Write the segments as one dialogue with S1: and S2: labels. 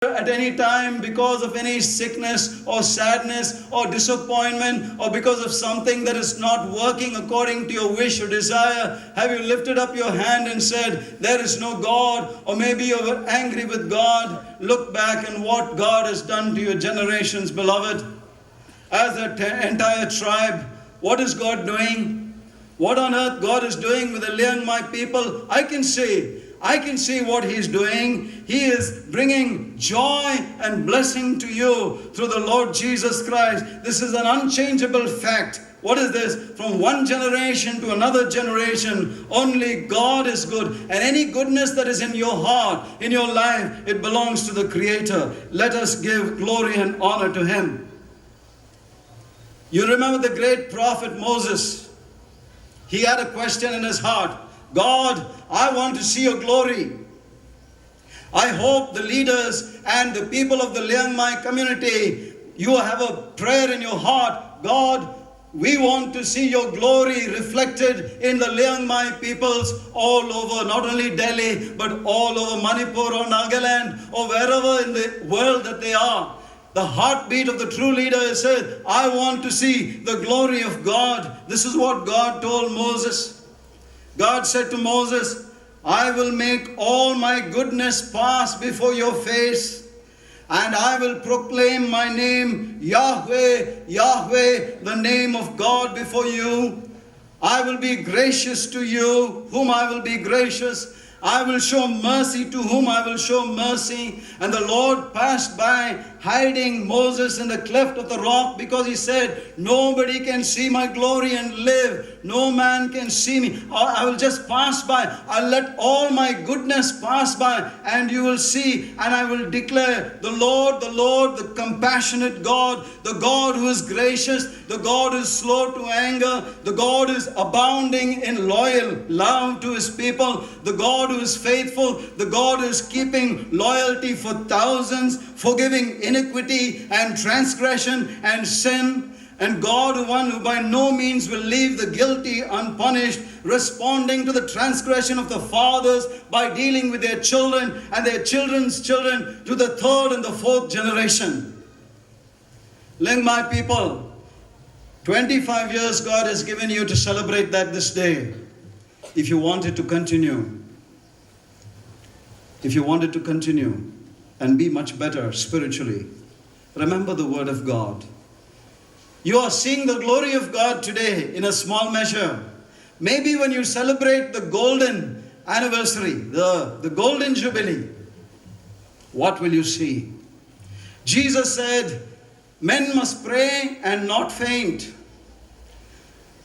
S1: at any time because of any sickness or sadness or disappointment or because of something that is not working according to your wish or desire? Have you lifted up your hand and said, there is no God? Or maybe you were angry with God. Look back and what God has done to your generations, beloved. As an entire tribe, what is God doing? What on earth God is doing with the Liangmai people? I can see what He's doing. He is bringing joy and blessing to you through the Lord Jesus Christ. This is an unchangeable fact. What is this? From one generation to another generation, only God is good. And any goodness that is in your heart, in your life, it belongs to the Creator. Let us give glory and honor to Him. You remember the great prophet Moses. He had a question in his heart. God, I want to see your glory. I hope the leaders and the people of the Liangmai community, you have a prayer in your heart. God, we want to see your glory reflected in the Liangmai peoples all over, not only Delhi, but all over Manipur or Nagaland or wherever in the world that they are. The heartbeat of the true leader is said, I want to see the glory of God. This is what God told Moses. God said to Moses, I will make all my goodness pass before your face, and I will proclaim my name, Yahweh, Yahweh, the name of God before you. I will be gracious to you, whom I will be gracious. I will show mercy to whom I will show mercy. And the Lord passed by, hiding Moses in the cleft of the rock, because he said, nobody can see my glory and live. No man can see me. I will just pass by. I'll let all my goodness pass by, and you will see, and I will declare, the Lord, the compassionate God, the God who is gracious, the God who is slow to anger, the God who is abounding in loyal love to His people, the God who is faithful, the God who is keeping loyalty for thousands, forgiving iniquity and transgression and sin, and God, the one who by no means will leave the guilty unpunished, responding to the transgression of the fathers by dealing with their children and their children's children to the third and the fourth generation. Liangmai people, 25 years God has given you to celebrate that this day. If you wanted to continue, and be much better spiritually, remember the word of God. You are seeing the glory of God today in a small measure. Maybe when you celebrate the golden anniversary, the golden Jubilee, what will you see? Jesus said, men must pray and not faint.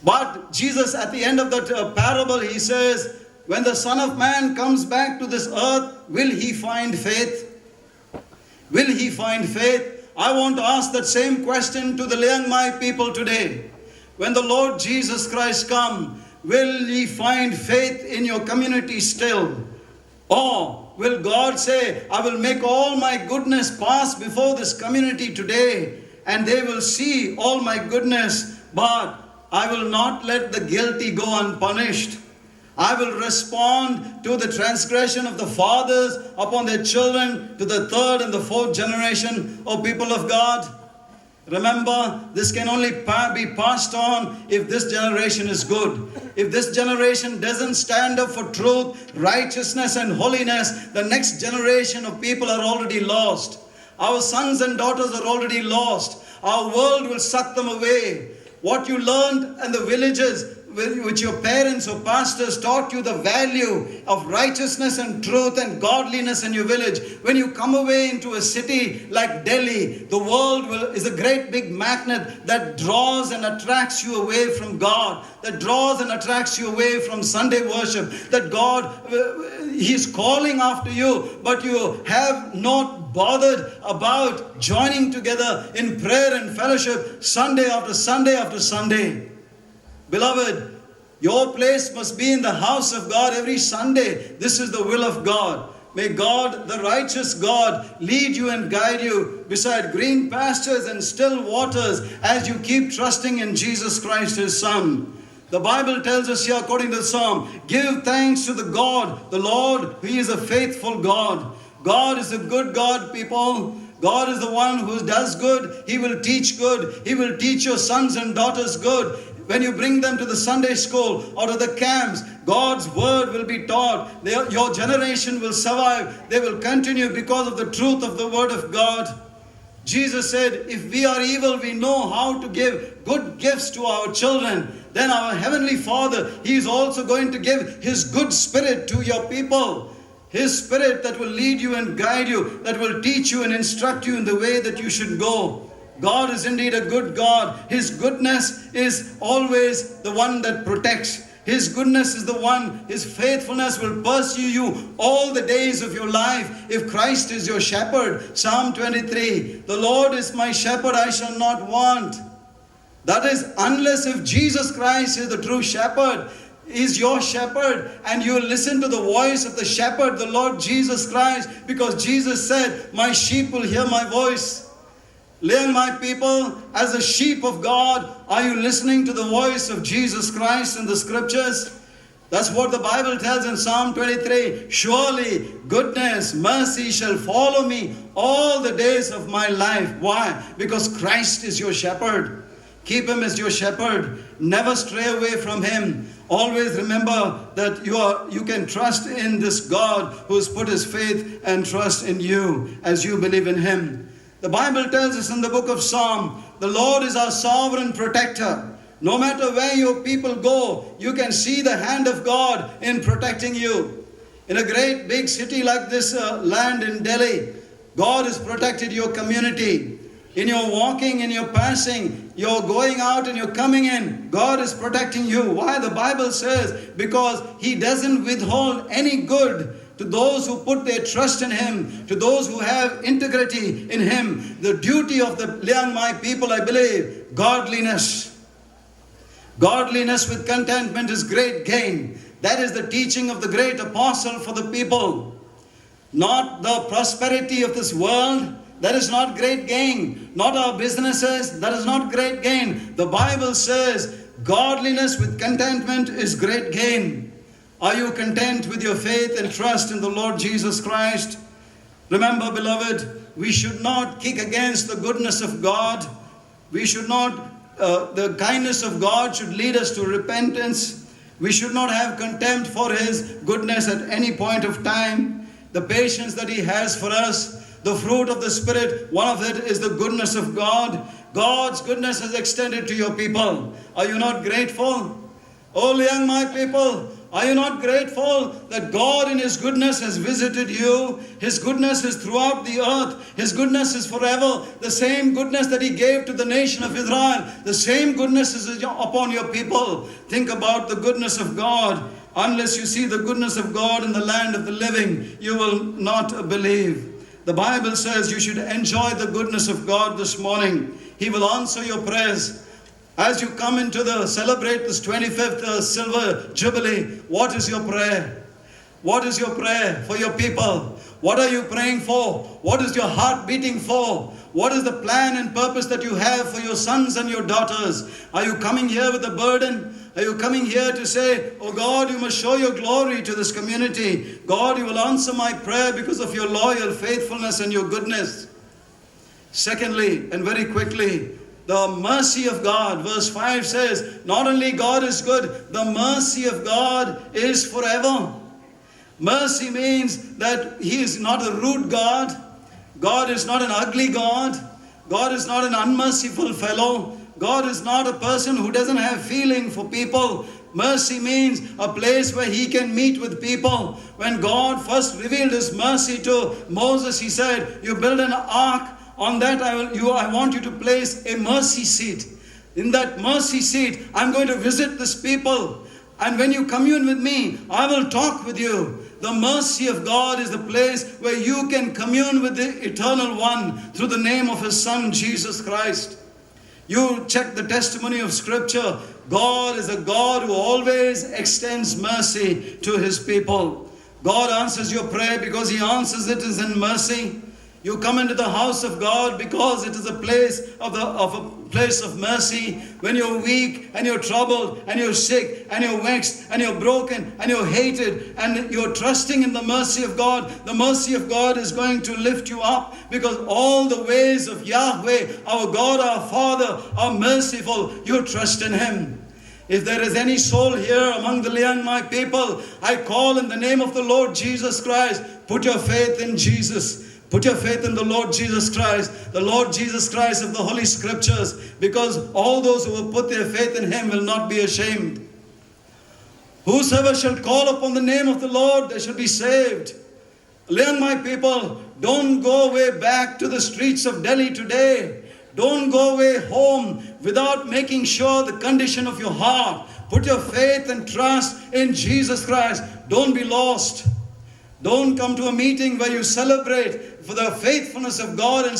S1: But Jesus, at the end of that parable, He says, when the Son of Man comes back to this earth, will He find faith? Will He find faith? I want to ask that same question to the Liangmai people today. When the Lord Jesus Christ comes, will He find faith in your community still? Or will God say, I will make all my goodness pass before this community today, and they will see all my goodness, but I will not let the guilty go unpunished. I will respond to the transgression of the fathers upon their children to the third and the fourth generation, O people of God. Remember, this can only be passed on if this generation is good. If this generation doesn't stand up for truth, righteousness and holiness, the next generation of people are already lost. Our sons and daughters are already lost. Our world will suck them away. What you learned in the villages, which your parents or pastors taught you the value of righteousness and truth and godliness in your village. When you come away into a city like Delhi, the world is a great big magnet that draws and attracts you away from God, that draws and attracts you away from Sunday worship, that God, He's calling after you, but you have not bothered about joining together in prayer and fellowship Sunday after Sunday after Sunday. Beloved, your place must be in the house of God every Sunday. This is the will of God. May God, the righteous God, lead you and guide you beside green pastures and still waters as you keep trusting in Jesus Christ, His Son. The Bible tells us here, according to the Psalm, give thanks to the God, the Lord, He is a faithful God. God is a good God, people. God is the one who does good. He will teach good. He will teach your sons and daughters good. When you bring them to the Sunday school or to the camps, God's word will be taught. Your generation will survive. They will continue because of the truth of the word of God. Jesus said, if we are evil, we know how to give good gifts to our children. Then our Heavenly Father, He is also going to give His good Spirit to your people. His Spirit that will lead you and guide you, that will teach you and instruct you in the way that you should go. God is indeed a good God. His goodness is always the one that protects. His goodness is the one, His faithfulness will pursue you all the days of your life if Christ is your shepherd. Psalm 23, the Lord is my shepherd, I shall not want. That is, unless if Jesus Christ is the true shepherd, is your shepherd, and you listen to the voice of the shepherd, the Lord Jesus Christ, because Jesus said, my sheep will hear my voice. Liangmai people, as a sheep of God, are you listening to the voice of Jesus Christ in the scriptures? That's what the Bible tells in Psalm 23. Surely goodness, mercy shall follow me all the days of my life. Why? Because Christ is your shepherd. Keep Him as your shepherd. Never stray away from Him. Always remember that you can trust in this God who has put His faith and trust in you as you believe in Him. The Bible tells us in the book of Psalm, the Lord is our sovereign protector. No matter where your people go, you can see the hand of God in protecting you. In a great big city like this land in Delhi, God has protected your community. In your walking, in your passing, you're going out and you're coming in, God is protecting you. Why? The Bible says, because He doesn't withhold any good to those who put their trust in Him, to those who have integrity in Him. The duty of the Liangmai people, I believe, godliness. Godliness with contentment is great gain. That is the teaching of the great apostle for the people. Not the prosperity of this world, that is not great gain. Not our businesses, that is not great gain. The Bible says, godliness with contentment is great gain. Are you content with your faith and trust in the Lord Jesus Christ? Remember, beloved, we should not kick against the goodness of God. We should not, the kindness of God should lead us to repentance. We should not have contempt for His goodness at any point of time. The patience that He has for us, the fruit of the Spirit, one of it is the goodness of God. God's goodness is extended to your people. Are you not grateful? Oh, Liangmai people, are you not grateful that God in His goodness has visited you? His goodness is throughout the earth. His goodness is forever. The same goodness that He gave to the nation of Israel, the same goodness is upon your people. Think about the goodness of God. Unless you see the goodness of God in the land of the living, you will not believe. The Bible says you should enjoy the goodness of God this morning. He will answer your prayers. As you come into celebrate this 25th Silver Jubilee, what is your prayer? What is your prayer for your people? What are you praying for? What is your heart beating for? What is the plan and purpose that you have for your sons and your daughters? Are you coming here with a burden? Are you coming here to say, oh God, you must show your glory to this community. God, you will answer my prayer because of your loyal faithfulness and your goodness. Secondly, and very quickly, the mercy of God. Verse 5 says, not only God is good, the mercy of God is forever. Mercy means that He is not a rude God. God is not an ugly God. God is not an unmerciful fellow. God is not a person who doesn't have feeling for people. Mercy means a place where He can meet with people. When God first revealed His mercy to Moses, He said, you build an ark. On that I want you to place a mercy seat. In that mercy seat, I'm going to visit this people. And when you commune with me, I will talk with you. The mercy of God is the place where you can commune with the Eternal One through the name of His Son, Jesus Christ. You check the testimony of Scripture. God is a God who always extends mercy to His people. God answers your prayer because He answers it in mercy. You come into the house of God because it is a place of mercy. When you're weak and you're troubled and you're sick and you're vexed and you're broken and you're hated and you're trusting in the mercy of God, the mercy of God is going to lift you up, because all the ways of Yahweh, our God, our Father, are merciful. You trust in Him. If there is any soul here among the Liangmai people, I call in the name of the Lord Jesus Christ, put your faith in Jesus. Put your faith in the Lord Jesus Christ, the Lord Jesus Christ of the Holy Scriptures, because all those who will put their faith in Him will not be ashamed. Whosoever shall call upon the name of the Lord, they shall be saved. Liangmai people, don't go away back to the streets of Delhi today. Don't go away home without making sure the condition of your heart. Put your faith and trust in Jesus Christ. Don't be lost. Don't come to a meeting where you celebrate for the faithfulness of God and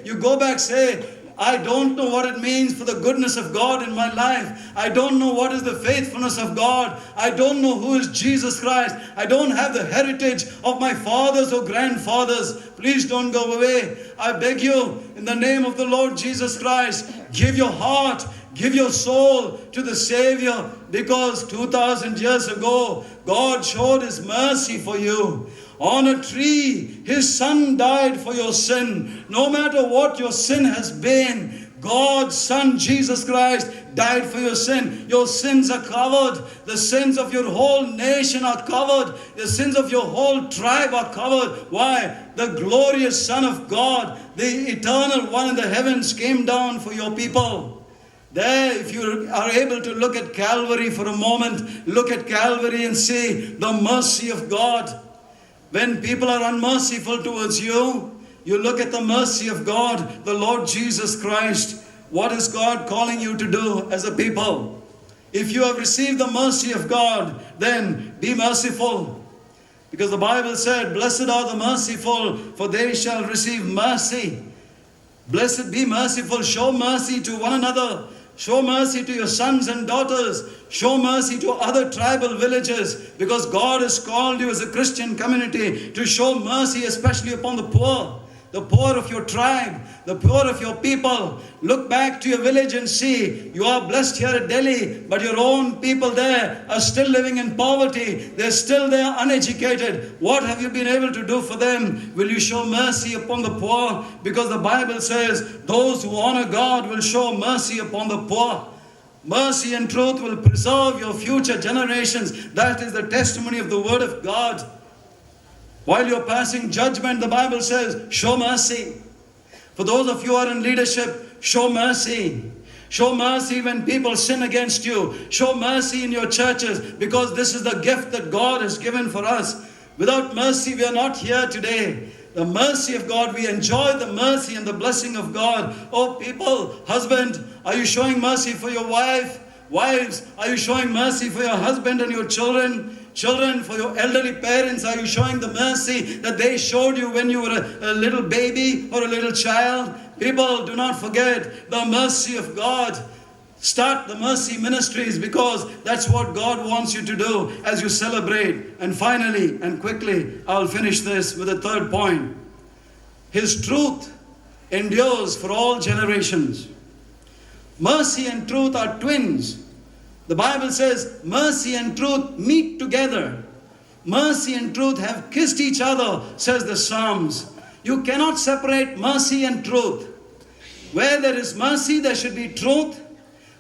S1: you go back, say, I don't know what it means for the goodness of God in my life. I don't know what is the faithfulness of God. I don't know who is Jesus Christ. I don't have the heritage of my fathers or grandfathers. Please don't go away. I beg you, in the name of the Lord Jesus Christ, give your heart, give your soul to the Savior, because 2,000 years ago, God showed His mercy for you. On a tree, His Son died for your sin. No matter what your sin has been, God's Son, Jesus Christ, died for your sin. Your sins are covered. The sins of your whole nation are covered. The sins of your whole tribe are covered. Why? The glorious Son of God, the eternal one in the heavens, came down for your people. There, if you are able to look at Calvary for a moment, look at Calvary and see the mercy of God. When people are unmerciful towards you, you look at the mercy of God, the Lord Jesus Christ. What is God calling you to do as a people? If you have received the mercy of God, then be merciful. Because the Bible said, blessed are the merciful, for they shall receive mercy. Blessed, be merciful, show mercy to one another. Show mercy to your sons and daughters. Show mercy to other tribal villages, because God has called you as a Christian community to show mercy, especially upon the poor of your tribe, the poor of your people. Look back to your village and see, you are blessed here at Delhi, but your own people there are still living in poverty. They're still there uneducated. What have you been able to do for them? Will you show mercy upon the poor? Because the Bible says, those who honor God will show mercy upon the poor. Mercy and truth will preserve your future generations. That is the testimony of the Word of God. While you're passing judgment, the Bible says, show mercy. For those of you who are in leadership, show mercy. Show mercy when people sin against you. Show mercy in your churches, because this is the gift that God has given for us. Without mercy, we are not here today. The mercy of God, we enjoy the mercy and the blessing of God. Oh people, husband, are you showing mercy for your wife? Wives, are you showing mercy for your husband and your children? Children, for your elderly parents, are you showing the mercy that they showed you when you were a little baby or a little child? People, do not forget the mercy of God. Start the mercy ministries, because that's what God wants you to do as you celebrate. And finally and quickly, I'll finish this with a third point. His truth endures for all generations. Mercy and truth are twins. The Bible says mercy and truth meet together. Mercy and truth have kissed each other, says the Psalms. You cannot separate mercy and truth. Where there is mercy, there should be truth.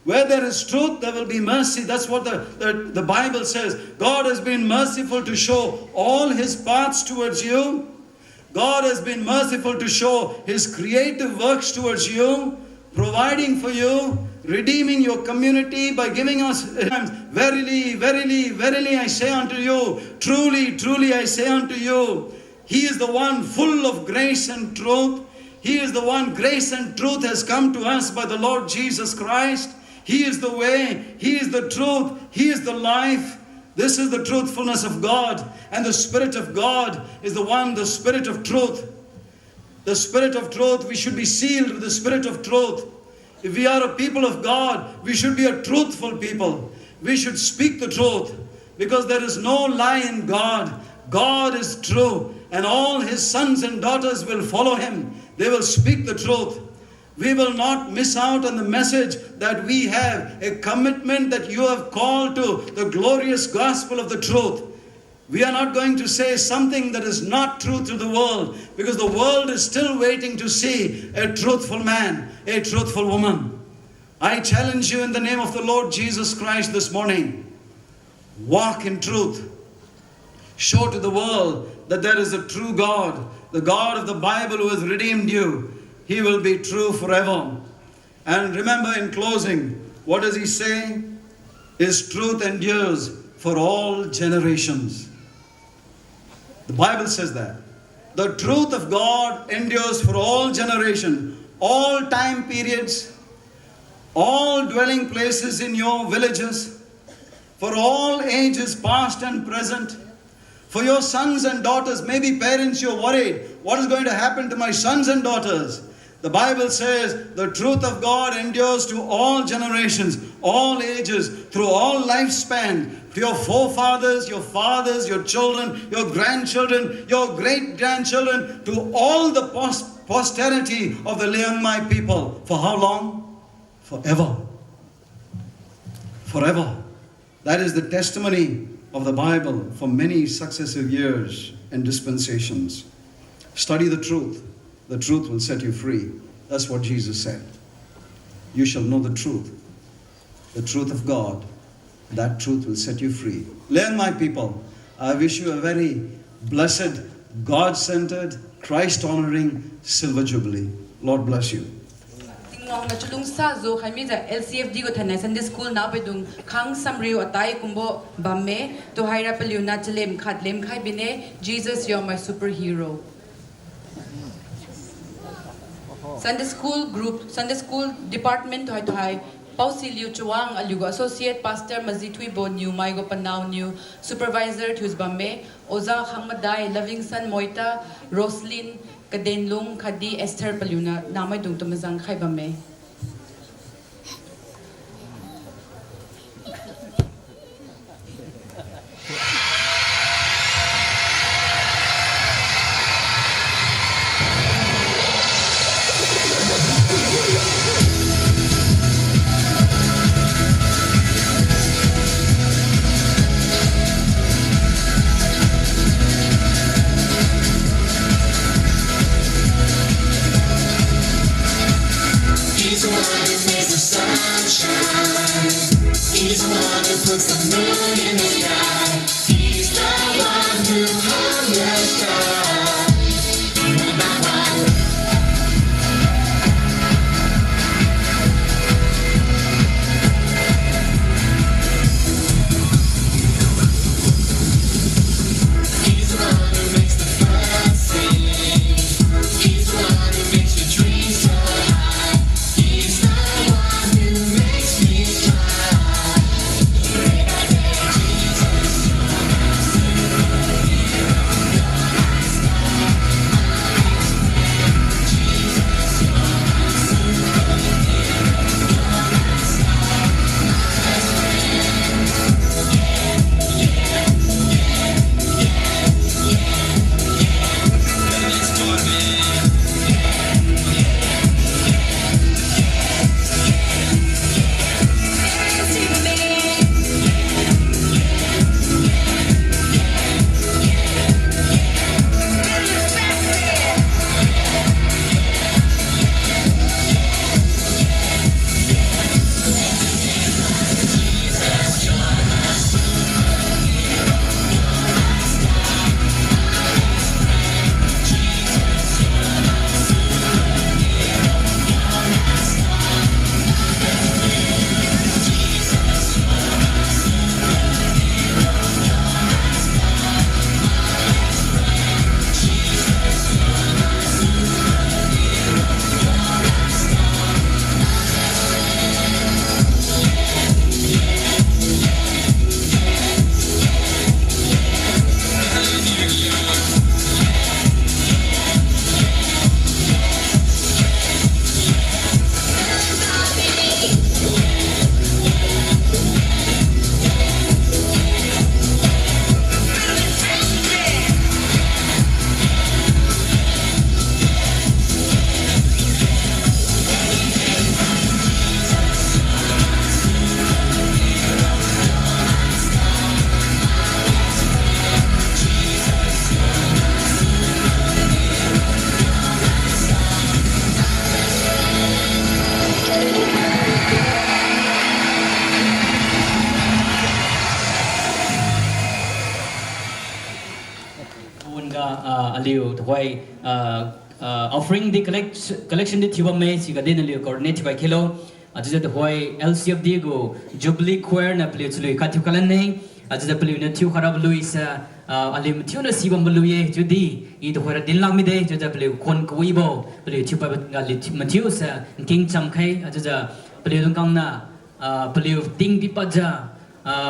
S1: Where there is truth, there will be mercy. That's what the Bible says. God has been merciful to show all His paths towards you. God has been merciful to show His creative works towards you, providing for you, redeeming your community by giving us. Verily, verily, verily, I say unto you, truly, truly, I say unto you, He is the one full of grace and truth. He is the one, grace and truth has come to us by the Lord Jesus Christ. He is the way, He is the truth, He is the life. This is the truthfulness of God. And the Spirit of God is the one, the Spirit of truth. The Spirit of truth, we should be sealed with the Spirit of truth. If we are a people of God, we should be a truthful people. We should speak the truth, because there is no lie in God. God is true. and all his sons and daughters will follow him. They will speak the truth. We will not miss out on the message that we have, a commitment that you have called to the glorious gospel of the truth. We are not going to say something that is not true to the world, because the world is still waiting to see a truthful man, a truthful woman. I challenge you in the name of the Lord Jesus Christ this morning. Walk in truth. Show to the world that there is a true God, the God of the Bible who has redeemed you. He will be true forever. And remember, in closing, what does he say? His truth endures for all generations. The Bible says that. The truth of God endures for all generations, all time periods, all dwelling places in your villages, for all ages past and present. For your sons and daughters, maybe parents, you're worried, what is going to happen to my sons and daughters? The Bible says the truth of God endures to all generations, all ages, through all lifespan, to your forefathers, your fathers, your children, your grandchildren, your great-grandchildren, to all the posterity of the Liangmai people. For how long? Forever. Forever. That is the testimony of the Bible for many successive years and dispensations. Study the truth. The truth will set you free. That's what Jesus said. You shall know the truth of God. That truth will set you free. Learn, my people. I wish you a very blessed, God-centered, Christ-honoring Silver Jubilee. Lord bless you.
S2: Lcfd ko thanai Sunday school na pedung khang samriu atai kumbo bamme to haira peliuna chlem khatlem khai bine Jesus, you're my superhero. Sunday school group, Sunday school department to hai Pausiliu Chuang Alugo Associate Pastor Mazitui Bo New Maigo Panau New Supervisor Tus Bamme Oza Hangmadai Livingston Moita Roslyn Kadenlung Kadi Esther Paluna Namai Dung Tumazang Khai Bamme.
S3: He's the one who puts the moon in the sky. He's the one who hung the star. One by one. He's the one who makes the birds sing. He's the one who makes your dreams so high. He's the one who makes me smile.
S4: aliu thoi offering the collection the thiba me siga den aliu coordinate by kilo ajuda thoi Lcfd go Jubilee choir na play chului kathu kalan nei ajuda play na thiu kharab luisa alim thiu na sibam luye judi I thoi din lang mi de ajuda play kon kui bo play thiu pa gali mathiu sa king cham khai ajuda play dong kang na play ting di paja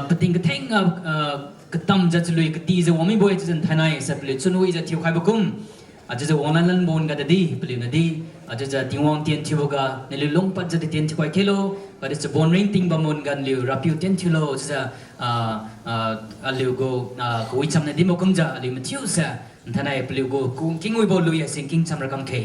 S4: pating ka theng ketam jatului keti je wami boy chen thanai sa play chunui ja thiu khai bakum ajuda wanalan bon ga dadi play na di ajuda tingwang tien thiu ga neli long pat ja tien thiu kai kilo but it's a bon ring ting bamon gan liu rapiu tien thiu lo ja aliu go ko cham na di mokum ja aliu mathiu sa thanai play go king ui bo lu ya sing king cham rakam ke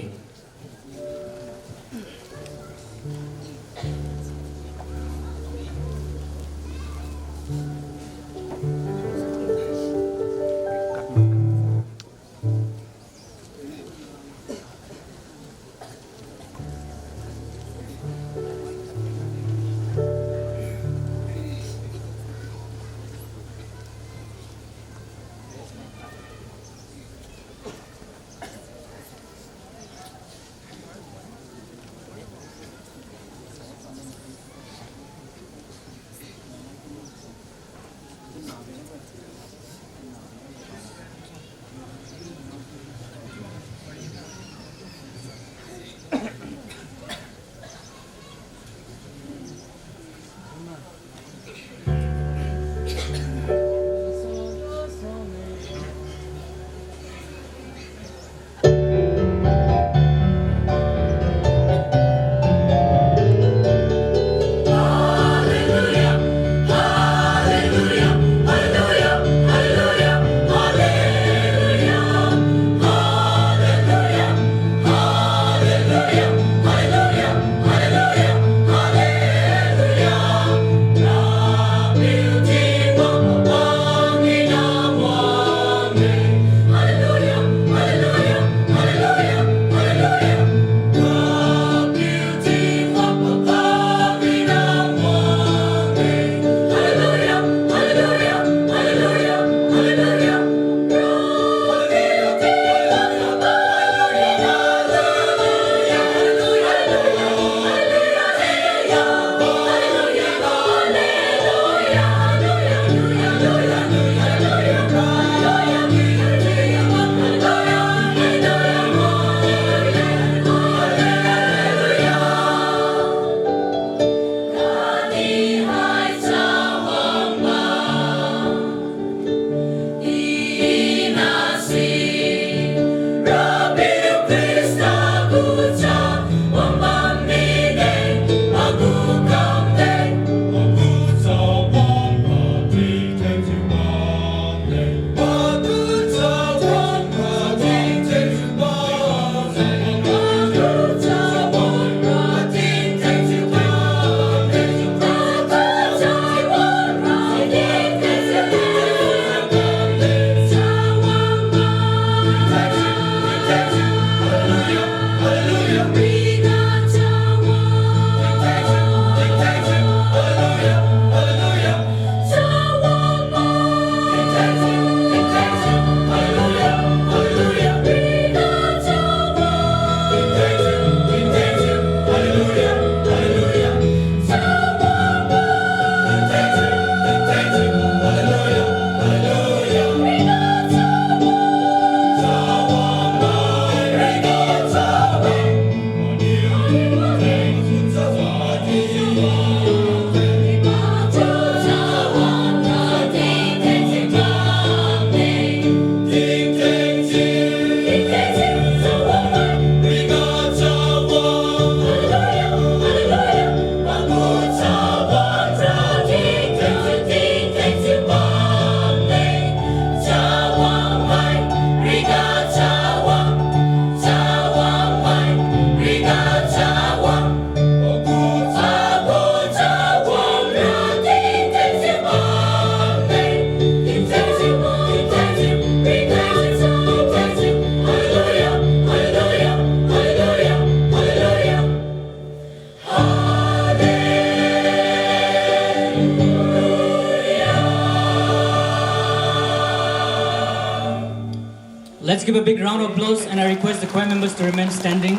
S4: give a big round of applause, and I request the choir members to remain standing.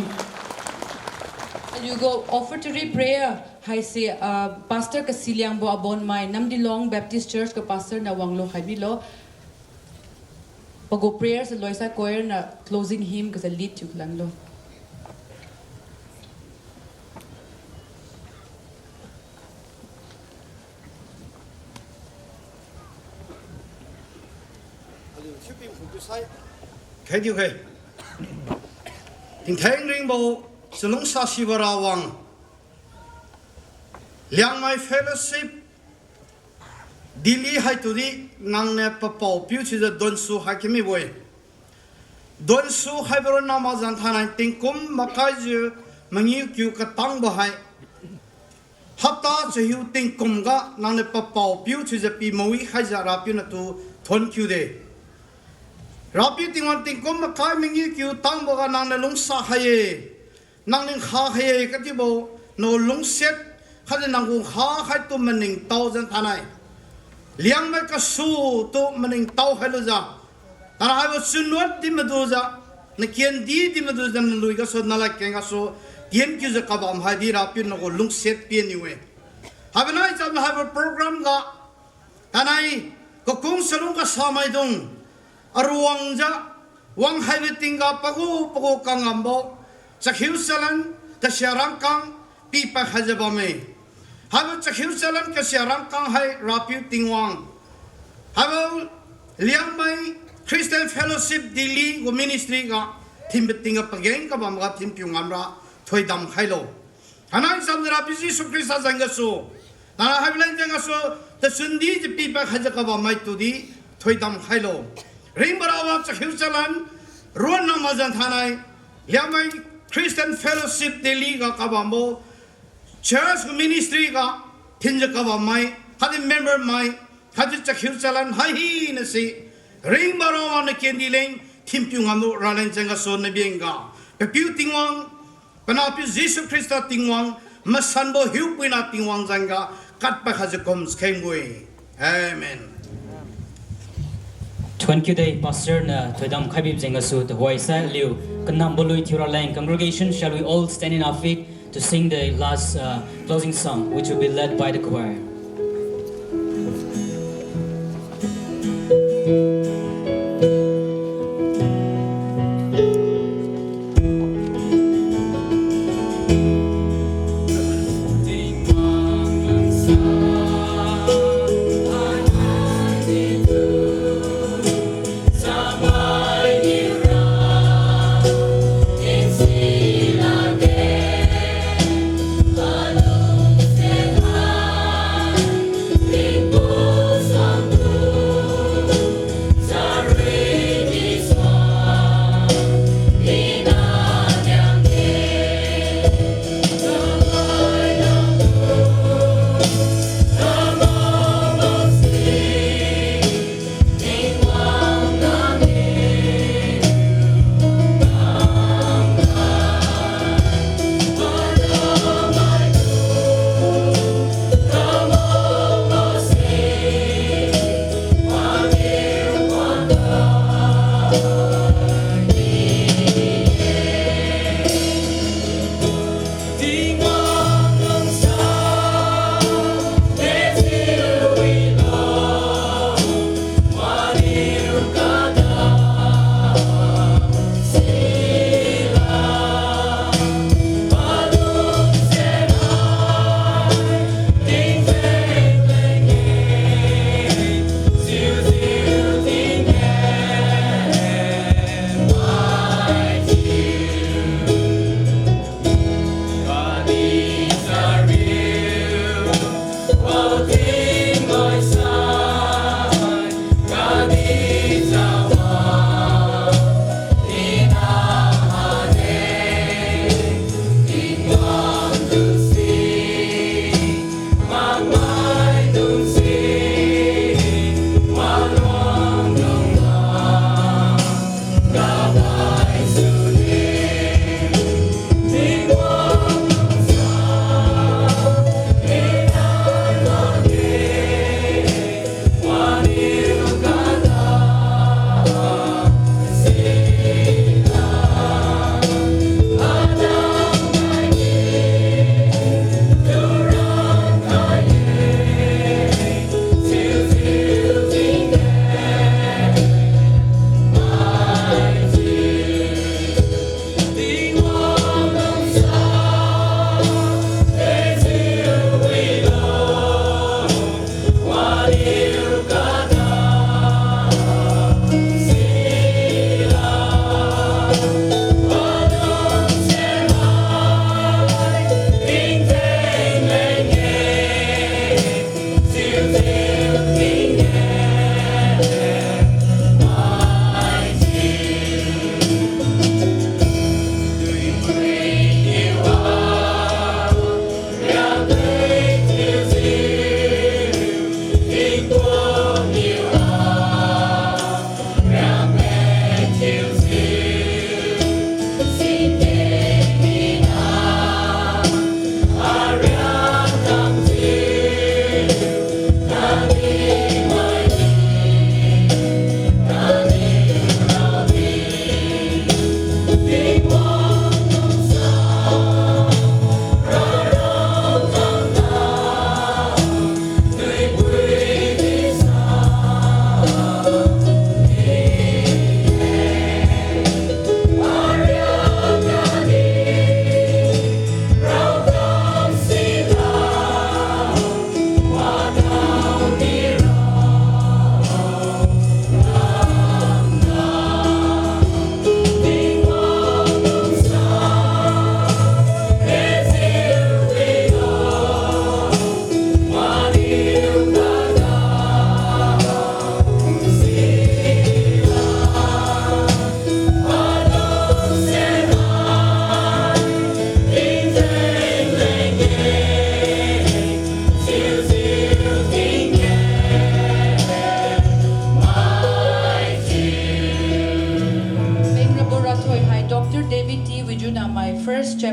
S2: And you go offertory prayer. Hai say Pastor ka Liangbo abon mai Namdilong Baptist Church ka pastor na wanglo hai bilo. Pago prayer sa Loisa choir na closing hymn ka sa lead tu lang lo.
S5: Khai điều khai Tình thang ring bộ Sự nông xa xì bà ra wang Liangmai fellowship Dili hai tu di Nang ne pa pao piu chi za don su hai kimi boy Don su hai baro nama zan thanai Ting kum makai zi Mangiu kiu ka tang bo hai Hapta zi hiu ting kum ga Nang ne pa pao piu chi za pi mawi hai za ra piu na tu Thon kiu de Rapi tingwan tingkom makai mingi kiu tang boga nang na lung sa haye nang ning ha haye kati bo no lung set khade nang gung ha khai tu maning tau jan thanai Liangmai ka su tu maning tau halo za tara hai bo sunwat di madu za na kien di madu za lui ka so nala kenga so kien kiu za kabam hai di rapi no lung set pi niwe habanai jam have a program ga tanai ko kung salung ka samai dong Aruang ja, wang hai betingga pagu kangambo, sakhiu salan kasyarang kang pipa hajabame. Habo sakhiu salan kasyarang kang hai rapiu tingwang. Habo Liangmai Christian Fellowship Dili go ministry ga tim betingga pageng ka bamga tim piungamra thoi dam khailo. Hanai samdra bisi sukrisa jangaso. Nana habilan jangaso the sundi je pipa hajaka mai tudi thoi dam khailo. Ring barawa sakhiu salan ruan namazan thanai Liangmai Christian Fellowship Delhi ga kabambo church ministry ga thinja kabamai hadi member mai hadi sakhiu salan hai na si ring barawa na kendileng timpyungamu ralen janga so na bienga pepiu tingwang panapi Jesus Christa tingwang masanbo hiu pina tingwang janga katpa khajakom skengwe amen.
S4: Thank you, day, Pastor. Na Todam Kabib Zengasu, the Hoisa Liu, Kanambului Tura Lang congregation. Shall we all stand in our feet to sing the last closing song, which will be led by the choir?
S3: Hãy subscribe cho kênh Ghiền Mì Gõ để không bỏ lỡ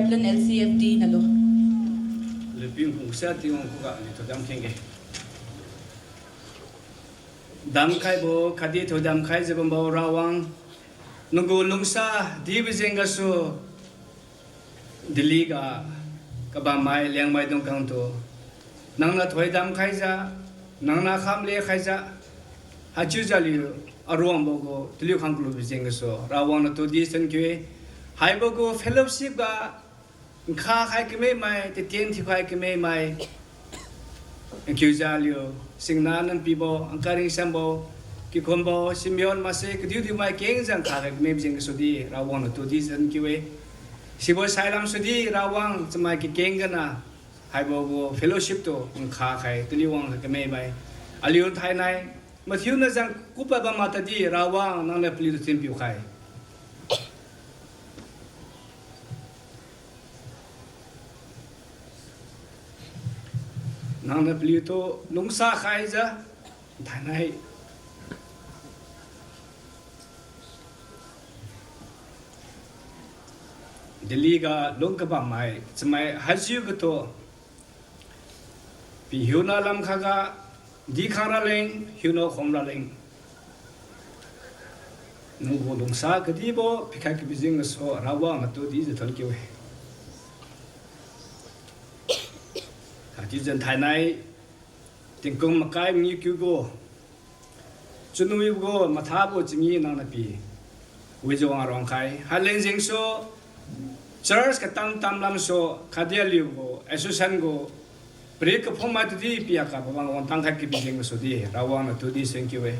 S2: Heartland LCFD na lo.
S1: Leping kung sa tingong ko ka nito dam kenge. Dam kai bo kadi to dam kai jebam bo rawang nunggu lungsa di bijenga su diliga kabamai liangmai dong kang to nangna thoi dam khai ja nangna kham le khai ja hachu jali aruam bo go tiliu khang klu bijenga so rawang na to di sen kwe hai bo go fellowship ga kha khai ke me mai te tien thi khai ke me mai kyu jalio singnan pibo angkaring sambo ki kombo simyon mase kdiu di mai keng jang kha khai me bijenga so di rawang na to di sen kwe sibo sailam sudi rawang chamai ki kengana haibo go fellowship to kha khai tiliwang ka me bai alion thai nai mathiu na jang kupa ba mata di rawang nang le pli to tim piu khai nang le pli to lungsa khai ja thai nai Diliga longka ba mai chamai hajiu ga to pi hyuna lam khaga di khara leng hyuno khomra leng nugo longsa ga di bo phika ki bijing so rawa ma to di thol ki we ha ji jan thai nai tingkong makai mi kyu go chunu yu go matha bo chimi na na pi we jo arong khai ha leng jing so church ka tam lam so khadia liu go association go break format di pia ka bang on tang khat ki bijeng so di rawang na tu di thank you we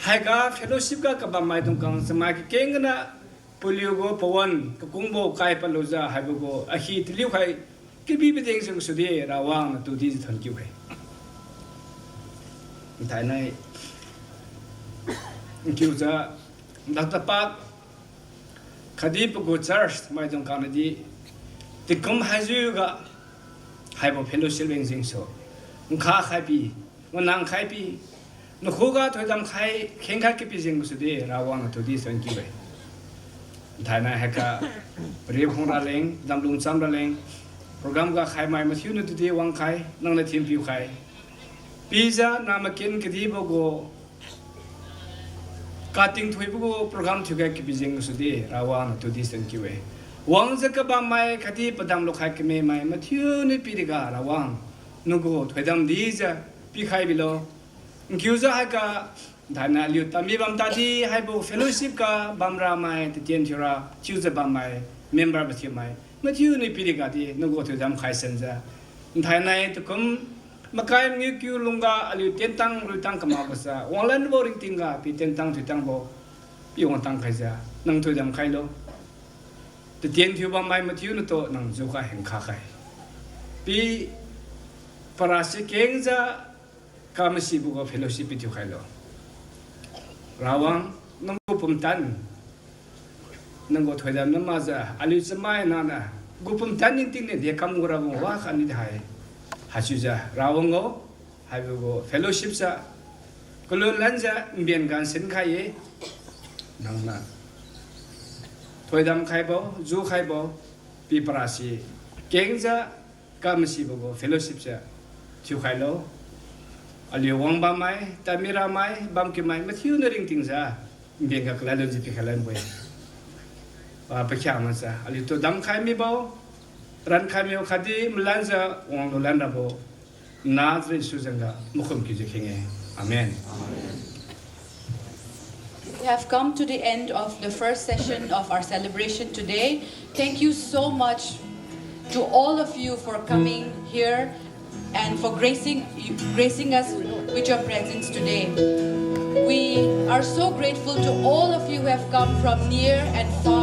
S1: hai ga fellowship ka ba mai tung kang sama ki keng na polio go pawan ka kungbo kai pa lo ja hai go a hi tliu khai ki bi bijeng so di rawang na tu di thank you we thai nai kyu ja Dr. Park Kadip go church mai dong kan di tikum haju ga hai bo fellowship leng jing so kha khai pi nang khai pi no khoga thoi dam khai kheng kha ki pi jing su de rawang to di san ki bai thai na ha ka re khong ra leng dam lung cham ra leng program ga khai mai ma thiu no di wang khai nang na thim pi khai pizza na ma ken ki di bo go cutting thoi bu program thuga ki bijeng su de rawan to this and kiwe wang za ka ba mai khati padam lo khai ki me mai mathiu ni pi ga rawang nu go thoidam di ja pi khai bi lo kyu za ha ka dana liu tami bam ta di hai bu fellowship ka bamra mai te tien thura chu za ba mai member ba thi mai mathiu ni pi ga di nu go thoidam khai sen ja thai nai to kum makai ngi kyu lunga aliu tentang rutang kama basa wanglan boring tinga pi tentang thutang bo pi wang tang khai ja nang thoi dam khai lo te tien thiu ba mai mathiu no to nang zu kha heng kha khai pi parasi keng ja kamasi bu go fellowship pi thiu khai lo rawang nang go pum tan nang go thoi dam na ma ja aliu chamai na na go pum tan ning ting ne de kam go ra bo wa khan ni dai Hasuja rawongo habigo fellowship sa kulun lanja mbien gan sen khaye nangna thoidam khaibo zu khaibo pi parasi kengja kamsi bogo fellowship sa thiu khailo ali wang ba mai tamira mai bam ki mai mathiu na ring ting sa mbien ga klalo ji pi khalan boy pa pa ma sa ali to dam khai mi bo ran khamio khadi mlanja wang lo landa bo nazre suzanga mukhum ki jekhinge amen
S2: We have come to the end of the first session of our celebration today. Thank you so much to all of you for coming here and for gracing us with your presence today. We are so grateful to all of you who have come from near and far